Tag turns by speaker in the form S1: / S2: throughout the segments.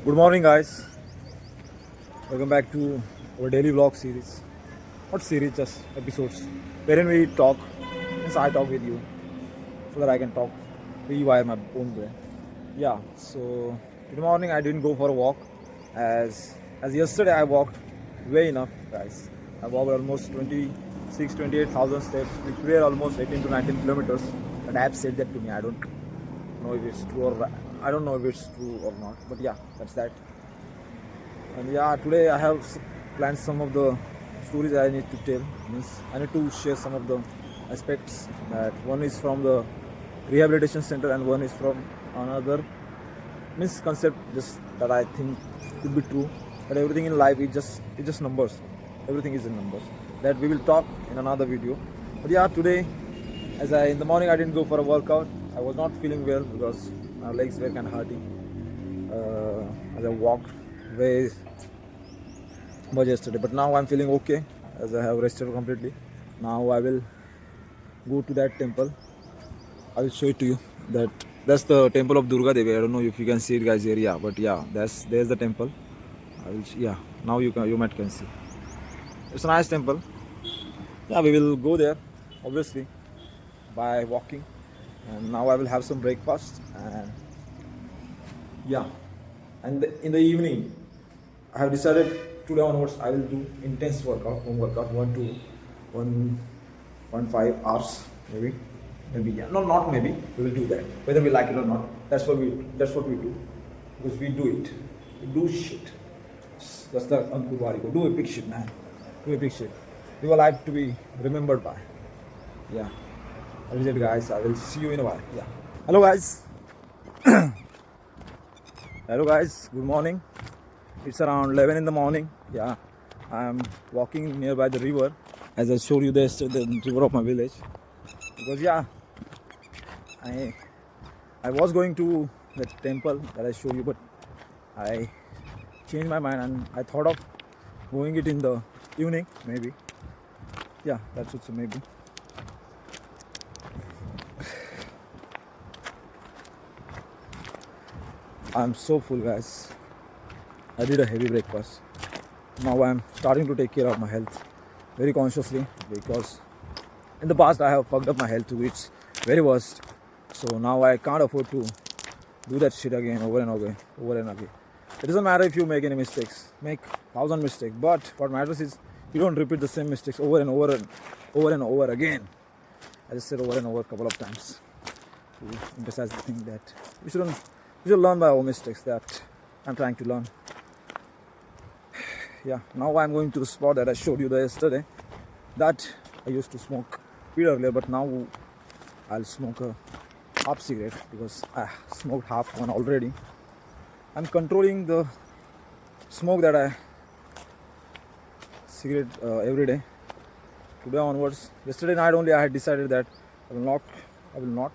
S1: Good morning, guys. Welcome back to our daily vlog series. Not series, just episodes. Wherein we talk, means I talk with you, so that I can talk, rewire my own brain. Yeah. So today morning I didn't go for a walk, as yesterday I walked way enough, guys. I walked almost 28,000 steps, which were almost 18 to 19 kilometers. But app said that to me. I don't know if it's true or I don't know if it's true or not. But yeah, that's that. And yeah, today I have planned some of the stories I need to tell. Means I need to share some of the aspects. That one is from the rehabilitation center and one is from another misconcept just that I think could be true. But everything in life is just numbers. Everything is in numbers. That we will talk in another video. But yeah, today, as I in the morning I didn't go for a workout. I was not feeling well because my legs were kind of hurting. As I walked way much yesterday, but now I'm feeling okay as I have rested completely. Now I will go to that temple. I will show it to you. That's the temple of Durga Devi. I don't know if you can see it, guys, here. Yeah, but yeah, there's the temple. Yeah. Now you might can see. It's a nice temple. Yeah, we will go there, obviously, by walking. And now I will have some breakfast and yeah. And in the evening, I have decided today onwards I will do intense workout, home workout, 1 to 1.5 hours, maybe yeah, no, not maybe. We will do that, whether we like it or not. That's what we do, because we do it. We do shit. That's the Ankur Wariko. Do a big shit, man. Do a big shit. We will like to be remembered by. Yeah. That is it, guys. I will see you in a while. Yeah. Hello, guys. Hello, guys. Good morning. It's around 11 in the morning. Yeah, I'm walking nearby the river, as I showed you the river of my village. Because yeah, I I was going to the temple that I showed you, but I changed my mind and I thought of going it in the evening, maybe. Yeah, that's also maybe. I'm so full, guys. I did a heavy breakfast. Now I'm starting to take care of my health very consciously, because in the past I have fucked up my health to its very worst. So now I can't afford to do that shit again over and again. It doesn't matter if you make any mistakes, make 1,000 mistakes, but what matters is you don't repeat the same mistakes over and over again. I just said over and over a couple of times to emphasize the thing that we should learn by our mistakes that I'm trying to learn. Yeah, now I'm going to the spot that I showed you yesterday. That I used to smoke weed earlier, but now I'll smoke a half cigarette because I smoked half one already. I'm controlling the smoke that I cigarette every day. Today onwards, yesterday night only I had decided that I will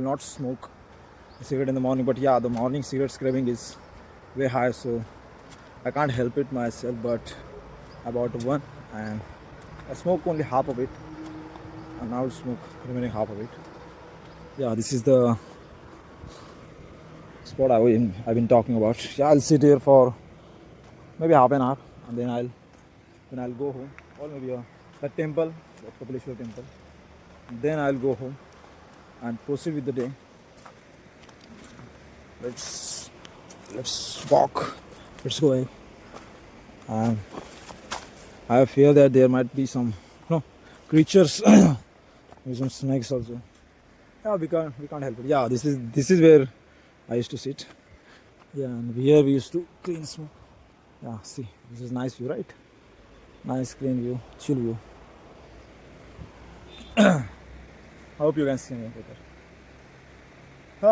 S1: not smoke a cigarette in the morning. But yeah, the morning cigarette craving is way high, so I can't help it myself. But I bought one and I smoke only half of it, and now I'll smoke remaining half of it. Yeah, this is the spot I've been talking about. Yeah, I'll sit here for maybe half an hour, and then I'll go home, or maybe the temple, the Kapaleshwar temple. Then I'll go home and proceed with the day. Let's walk. Let's go ahead. I fear that there might be some creatures, maybe some snakes also. Yeah, we can't help it. Yeah, this is where I used to sit. Yeah, and here we used to clean smoke. Yeah, see, this is nice view, right? Nice clean view, chill view. I hope you can see me better.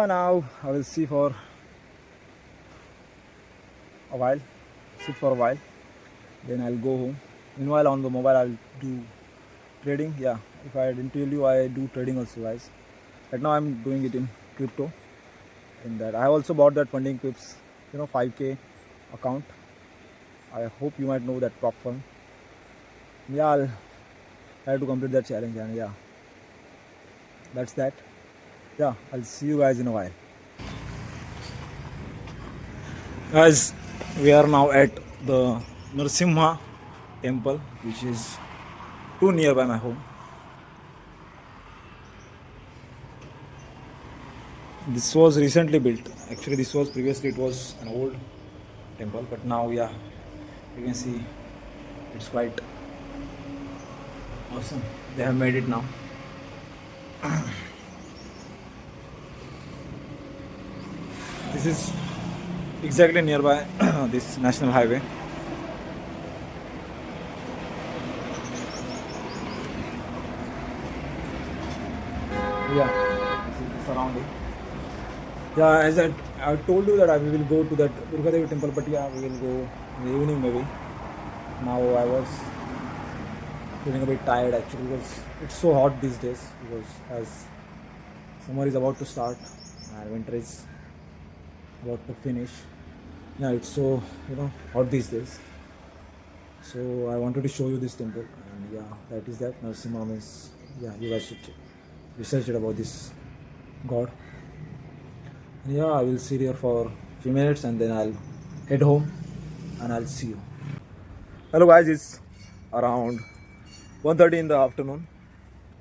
S1: Now I will see for a while, sit for a while, then I'll go home. Meanwhile, on the mobile I'll do trading. Yeah, if I didn't tell you, I do trading also, guys. Right now I'm doing it in crypto. In that I also bought that Funding Pips, 5K account. I hope you might know that prop firm. Yeah, I'll try to complete that challenge, and yeah, that's that. Yeah, I'll see you guys in a while. Guys, we are now at the Narasimha temple, which is too nearby my home. This was recently built. Actually, this was previously it was an old temple, but now yeah, you can see it's quite awesome. They have made it now. This is exactly nearby this national highway. Yeah, this is the surrounding. Yeah, as I told you that we will go to that Durga Devi temple, but yeah, we will go in the evening maybe. Now I was feeling a bit tired actually because it's so hot these days because as summer is about to start and winter is about to finish. Yeah, it's so hot these days. So I wanted to show you this temple, and yeah, that is that. Narasimha means, yeah, you guys should research it about this god. And yeah, I will sit here for few minutes and then I'll head home and I'll see you. Hello guys, it's around 1:30 in the afternoon.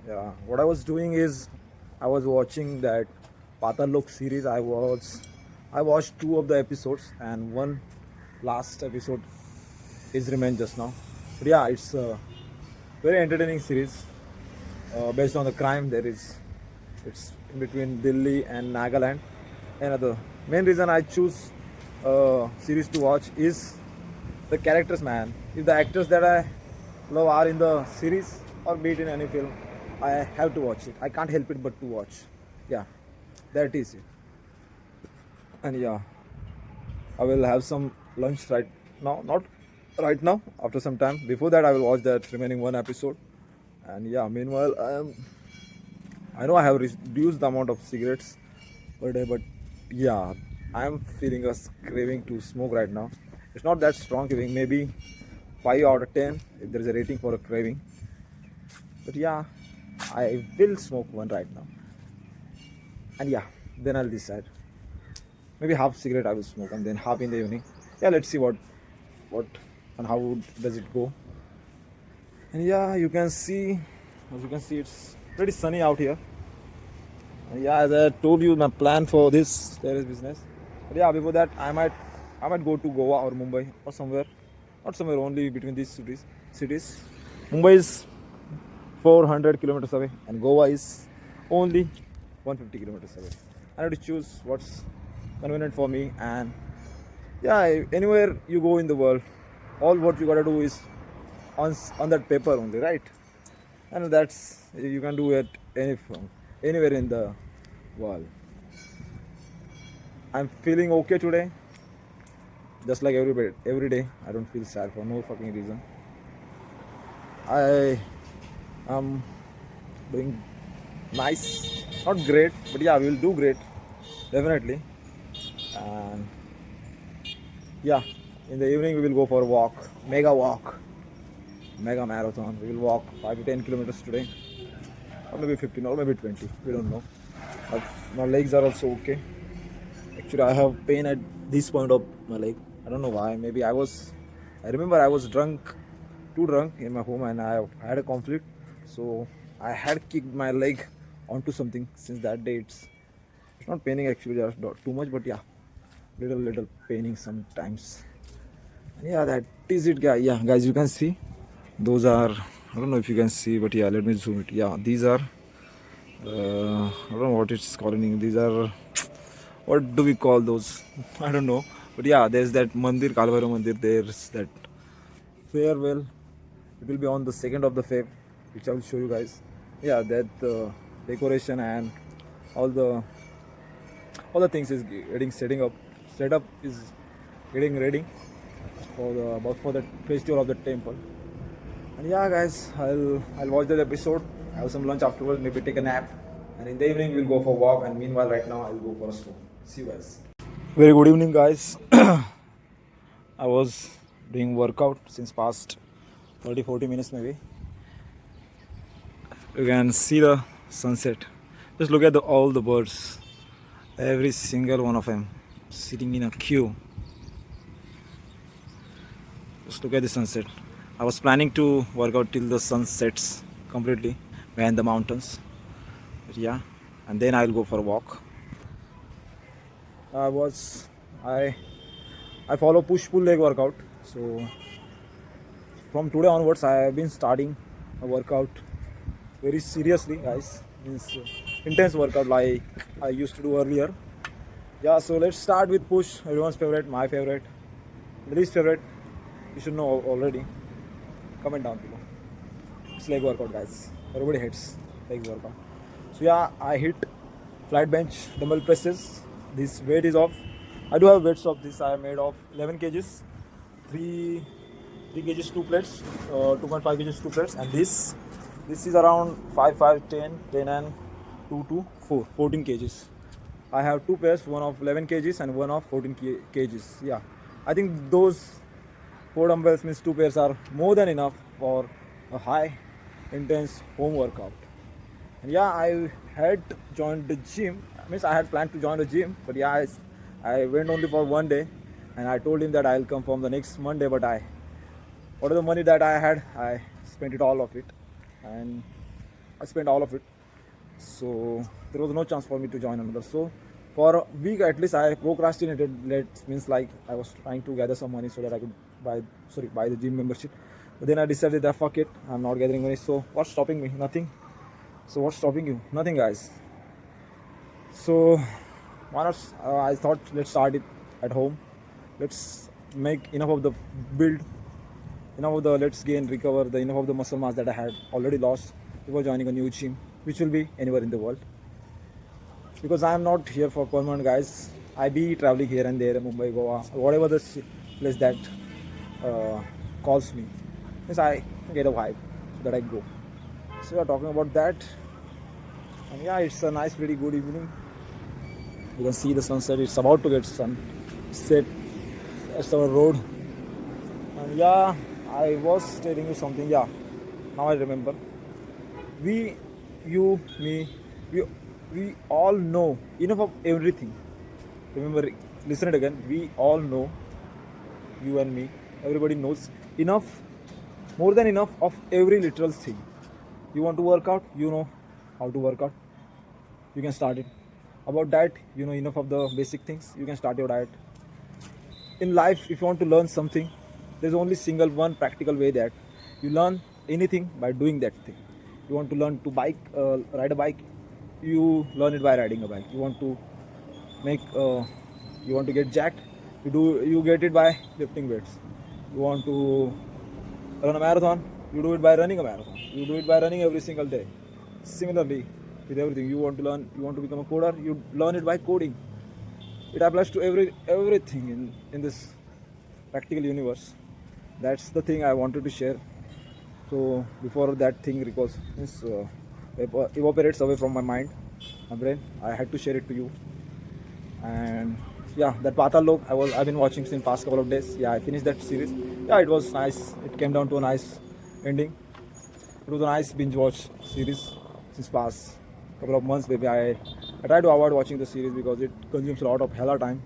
S1: Yeah, what I was doing is I was watching that Patal Lok series. I watched two of the episodes and one last episode is remained just now. But yeah, it's a very entertaining series based on the crime there is. It's in between Delhi and Nagaland. And the main reason I choose series to watch is the characters, man. If the actors that I love are in the series or be it in any film, I have to watch it. I can't help it but to watch. Yeah, that is it. And yeah, I will have some lunch right now. Not right now, after some time. Before that, I will watch that remaining one episode. And yeah, meanwhile, I know I have reduced the amount of cigarettes per day, but yeah, I am feeling a craving to smoke right now. It's not that strong craving, maybe 5 out of 10 if there is a rating for a craving. But yeah, I will smoke one right now. And yeah, then I'll decide. Maybe half cigarette I will smoke and then half in the evening. Yeah, let's see what and how does it go. And yeah, you can see, as you can see, it's pretty sunny out here. And yeah, as I told you, my plan for this terrace business. But yeah, before that, I might go to Goa or Mumbai or somewhere, not somewhere only between these cities. Mumbai is 400 kilometers away, and Goa is only 150 kilometers away. I have to choose what's convenient for me, and yeah, anywhere you go in the world, all what you gotta do is on that paper only, right? And that's you can do it anywhere in the world. I'm feeling okay today, just like every day. I don't feel sad for no fucking reason. I am doing nice, not great, but yeah, we'll do great, definitely. And yeah, in the evening we will go for a walk, mega marathon. We will walk 5 to 10 kilometers today, or maybe 15, or maybe 20. We don't know. My legs are also okay. Actually, I have pain at this point of my leg. I don't know why. Maybe I remember I was too drunk in my home, and I had a conflict. So I had kicked my leg onto something. Since that day, it's not paining actually, just not too much, but yeah, little paining sometimes. And yeah, that is it, guys. Yeah, guys, you can see those are. I don't know if you can see, but yeah, let me zoom it. Yeah, these are. I don't know what it's calling. These are, what do we call those? I don't know. But yeah, there's that Mandir, Kalbhairav Mandir. There's that farewell. It will be on the 2nd of the Feb, which I will show you guys. Yeah, that decoration and all the things is getting setting up. Setup is getting ready for the festival of the temple. And yeah, guys, I'll watch that episode. Have some lunch afterwards. Maybe take a nap. And in the evening we'll go for a walk. And meanwhile, right now I'll go for a stroll. See you guys. Very good evening, guys. I was doing workout since past 30-40 minutes maybe. You can see the sunset. Just look at all the birds. Every single one of them sitting in a queue. Just look at the sunset. I was planning to work out till the sun sets completely behind the mountains. But yeah, and then I'll go for a walk. I was I I follow push pull leg workout. So from today onwards, I have been starting a workout very seriously, guys. Means intense workout like I used to do earlier. Yeah, so let's start with push. Everyone's favorite, my favorite, the least favorite. You should know already. Comment down below. It's leg workout, guys. Everybody hates leg workout. So yeah, I hit flat bench dumbbell presses. This weight is off. I do have weights of this. I made of 11 kgs, 3 3 kgs 2 plates, 2.5 kgs 2 plates, and this is around 5 5 10 10 and 2 2 4 14 kgs. I have two pairs, one of 11 kgs and one of 14 kgs. Yeah, I think those four dumbbells means two pairs are more than enough for a high intense home workout. And yeah, I had joined the gym. Means I had planned to join the gym, but yeah, I went only for one day, and I told him that I'll come from the next Monday. But whatever the money that I had, I spent it all of it, and I spent all of it. So there was no chance for me to join another. So for a week at least, I procrastinated. That means like I was trying to gather some money so that I could buy the gym membership. But then I decided that fuck it, I'm not gathering money. So what's stopping me? Nothing. So what's stopping you? Nothing, guys. So why not? I thought let's start it at home. Let's make enough of the build, enough of the let's gain, recover the enough of the muscle mass that I had already lost before joining a new gym, which will be anywhere in the world. Because I am not here for permanent, guys. I be traveling here and there, Mumbai, Goa, whatever the place that calls me. Yes, I get a vibe so that I go. So we are talking about that, and yeah, it's a nice, pretty good evening. You can see the sunset. It's about to get sunset. That's our road. And yeah, I was telling you something. Yeah, now I remember. We, you, me, we all know enough of everything. Remember, listen it again. We all know, you and me, everybody knows enough, more than enough of every literal thing. You want to work out, you know how to work out. You can start it. About diet, you know enough of the basic things. You can start your diet. In life, if you want to learn something, there's only single one practical way that you learn anything by doing that thing. You want to learn to ride a bike, you learn it by riding a bike. You want to make, you want to get jacked, you get it by lifting weights. You want to run a marathon, you do it by running a marathon. You do it by running every single day. Similarly, with everything, you want to become a coder, you learn it by coding. It applies to everything in this practical universe. That's the thing I wanted to share. So before that thing evaporates away from my mind, my brain, I had to share it to you. And yeah, that Patal Lok I've been watching since past couple of days. Yeah, I finished that series. Yeah, it was nice. It came down to a nice ending. It was a nice binge watch series since past couple of months. Maybe I try to avoid watching the series because it consumes a lot of hella time.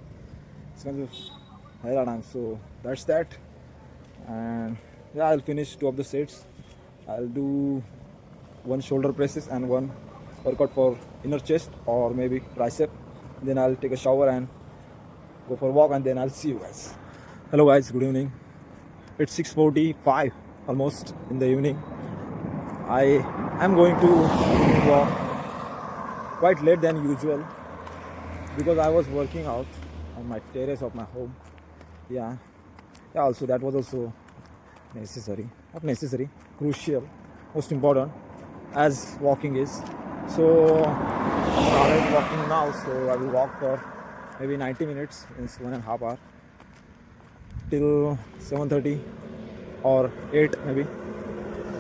S1: It consumes hella time. So that's that. And yeah, I'll finish 2 of the sets. I'll do 1 shoulder presses and 1 workout for inner chest or maybe tricep. Then I'll take a shower and go for a walk, and then I'll see you guys. Hello guys, good evening. It's 6:45 almost in the evening. I am going to walk quite late than usual because I was working out on my terrace of my home. Yeah, also that was also necessary, not necessary, crucial, most important as walking is. So I started walking now, so I will walk for maybe 90 minutes, means 1.5 hours till 7:30 or 8 maybe.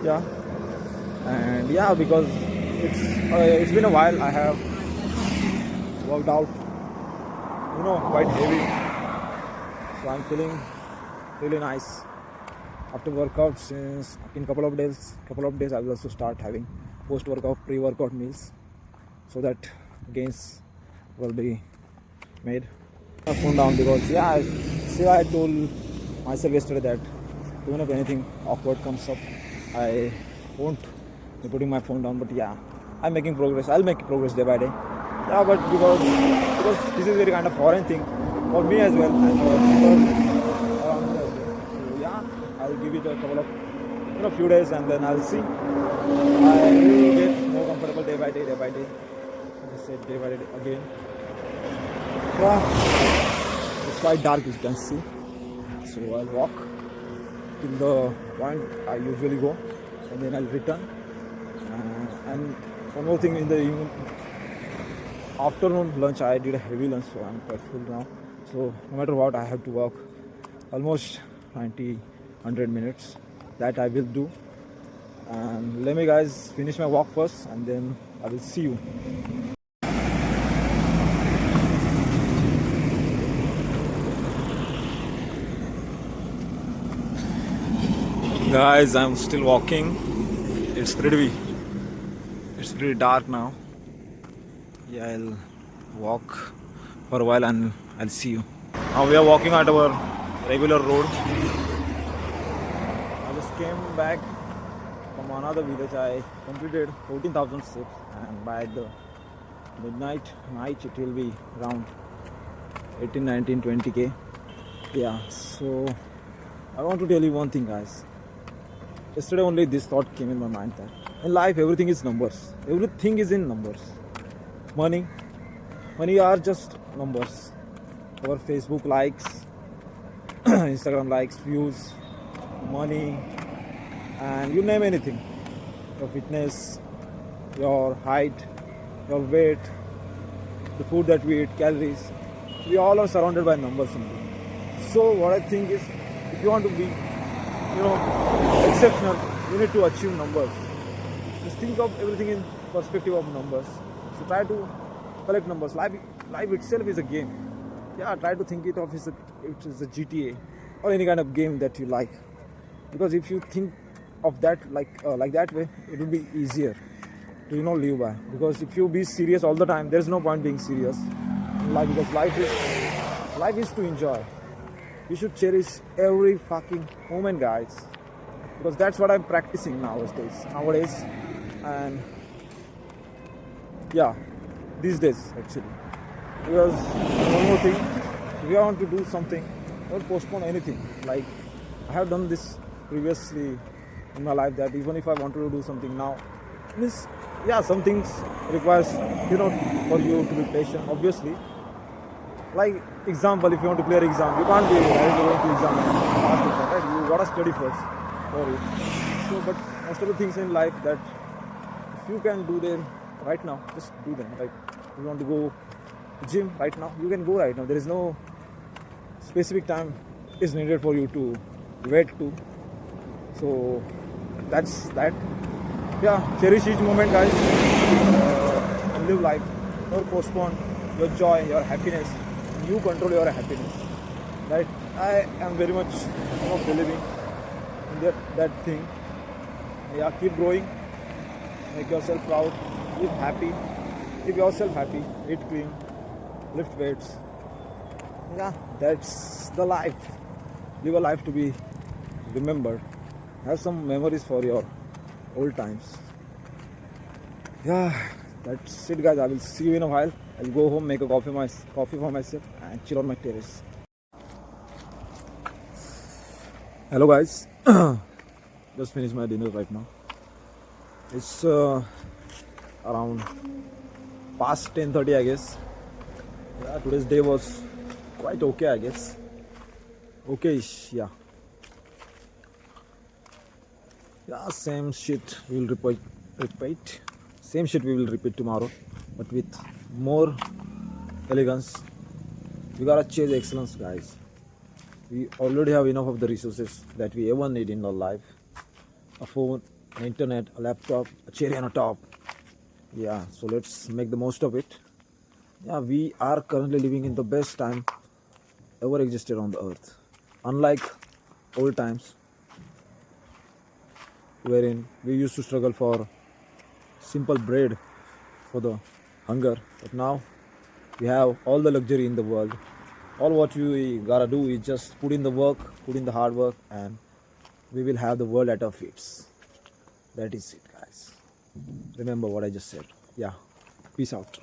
S1: Yeah, and yeah, because it's been a while I have worked out, quite heavy, so I'm feeling really nice after workout. Since in couple of days I will also start having post-workout, pre-workout meals so that gains will be made. I phone down because I told myself yesterday that even if anything awkward comes up, I won't be putting my phone down. But yeah, I'm making progress. I'll make progress day by day. Yeah, but because this is very kind of foreign thing for me as well and for people around me as well. So yeah, I'll give it a couple of few days and then I'll see. I will get more comfortable day by day, day by day. As I said, day by day again. Yeah, it's quite dark, as you can see. So I'll walk till the point I usually go, and then I'll return. And one more thing, in the evening, afternoon lunch, I did a heavy lunch, so I'm quite full now. So no matter what, I have to walk almost 100 minutes. That I will do. And let me guys finish my walk first, and then I will see you. Guys, I'm still walking. It's pretty dark now. Yeah, I'll walk for a while and I'll see you. Now we are walking at our regular road. I just came back from another village. I completed 14,000 steps, and by the night it will be around 18, 19, 20k. Yeah, so I want to tell you one thing, guys. Yesterday only this thought came in my mind that in life everything is numbers. Everything is in numbers. Money are just numbers. Our Facebook likes, Instagram likes, views, money, and you name anything. Your fitness, your height, your weight, the food that we eat, calories. We all are surrounded by numbers only. So what I think is, if you want to be exceptional, you need to achieve numbers. Just think of everything in perspective of numbers. So try to collect numbers. Life itself is a game. Yeah, try to think it of as it is a GTA or any kind of game that you like. Because if you think of that like that way, it will be easier to live by. Because if you be serious all the time, there is no point being serious in life, because life is to enjoy. You should cherish every fucking moment, guys, because that's what I'm practicing nowadays, and yeah, these days actually. Because one more thing, if you want to do something, don't postpone anything. Like I have done this previously in my life, that even if I want to do something now, means some things requires for you to be patient, obviously. Like example, if you want to clear exam, you can't be directly going to exam and pass it, right? You gotta study first for it. So, but most of the things in life that if you can do them right now, just do them. Like if you want to go gym right now, you can go right now. There is no specific time is needed for you to wait to. So that's that. Yeah, cherish each moment, guys. Live life. Don't postpone your joy, your happiness. You control your happiness, right? I am very much believing in that thing. Yeah, keep growing, make yourself proud, live happy, keep yourself happy, eat clean, lift weights. Yeah, that's the life. Live a life to be remembered. Have some memories for your old times. Yeah, that's it, guys. I will see you in a while. I'll go home, make a coffee for myself, and chill on my terrace. Hello, guys. Just finished my dinner right now. It's around past 10:30, I guess. Yeah, today's day was quite okay, I guess. Okay-ish, yeah. Yeah, same shit we will repeat. Same shit we will repeat tomorrow, but with more elegance. We gotta chase excellence, guys. We already have enough of the resources that we ever need in our life. A phone, an internet, a laptop, a cherry on a top. Yeah, so let's make the most of it. Yeah, we are currently living in the best time ever existed on the earth. Unlike old times, wherein we used to struggle for simple bread for the hunger, but now we have all the luxury in the world. All what we gotta do is just put in the work, put in the hard work, and we will have the world at our feet. That is it, guys. Remember what I just said. Yeah. Peace out.